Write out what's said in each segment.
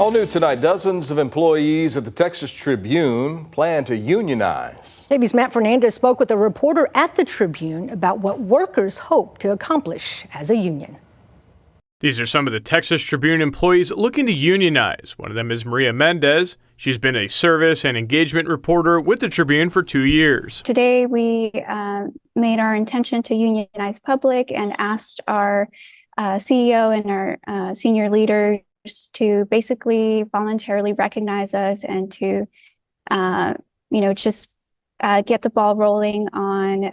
All new tonight, dozens of employees at the Texas Tribune plan to unionize. KVUE's Matt Fernandez spoke with a reporter at the Tribune about what workers hope to accomplish as a union. These are some of the Texas Tribune employees looking to unionize. One of them is Maria Mendez. She's been a service and engagement reporter with the Tribune for 2 years. Today, we made our intention to unionize public and asked our CEO and our senior leaders to basically voluntarily recognize us and to, just get the ball rolling on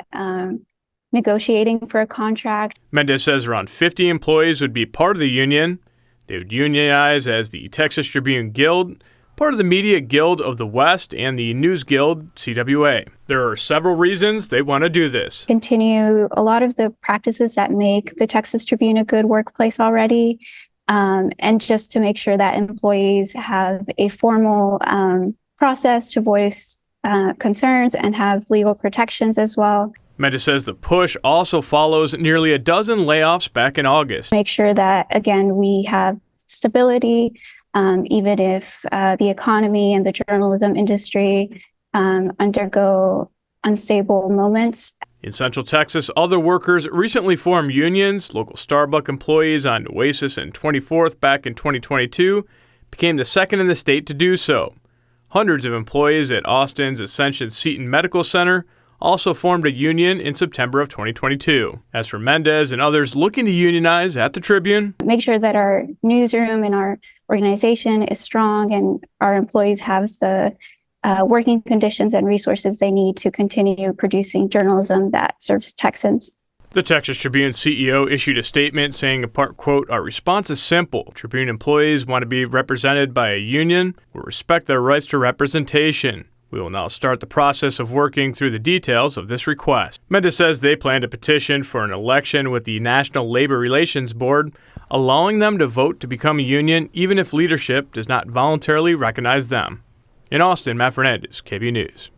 negotiating for a contract. Mendez says around 50 employees would be part of the union. They would unionize as the Texas Tribune Guild, part of the Media Guild of the West, and the News Guild, CWA. There are several reasons they want to do this. Continue a lot of the practices that make the Texas Tribune a good workplace already, and just to make sure that employees have a formal process to voice concerns and have legal protections as well. Mendez says the push also follows nearly a dozen layoffs back in August. Make sure that, again, we have stability, even if the economy and the journalism industry undergo unstable moments. In Central Texas, other workers recently formed unions. Local Starbucks employees on Oasis and 24th back in 2022 became the second in the state to do so. Hundreds of employees at Austin's Ascension Seton Medical Center also formed a union in September of 2022. As for Mendez and others looking to unionize at the Tribune, make sure that our newsroom and our organization is strong and our employees have the working conditions and resources they need to continue producing journalism that serves Texans. The Texas Tribune CEO issued a statement saying, quote, "Our response is simple. Tribune employees want to be represented by a union. We'll respect their rights to representation. We will now start the process of working through the details of this request." Mendez says they plan to petition for an election with the National Labor Relations Board, allowing them to vote to become a union even if leadership does not voluntarily recognize them. In Austin, Matt Fernandez, KVUE News.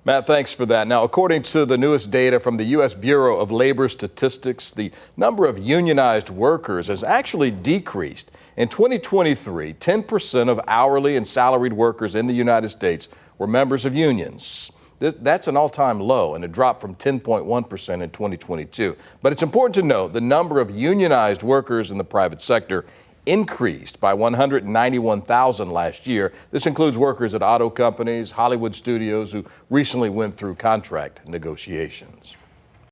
Matt, thanks for that. Now, according to the newest data from the U.S. Bureau of Labor Statistics, the number of unionized workers has actually decreased. In 2023, 10% of hourly and salaried workers in the United States were members of unions. That's an all-time low and a drop from 10.1% in 2022. But it's important to note the number of unionized workers in the private sector increased by 191,000 last year. This includes workers at auto companies, Hollywood studios who recently went through contract negotiations.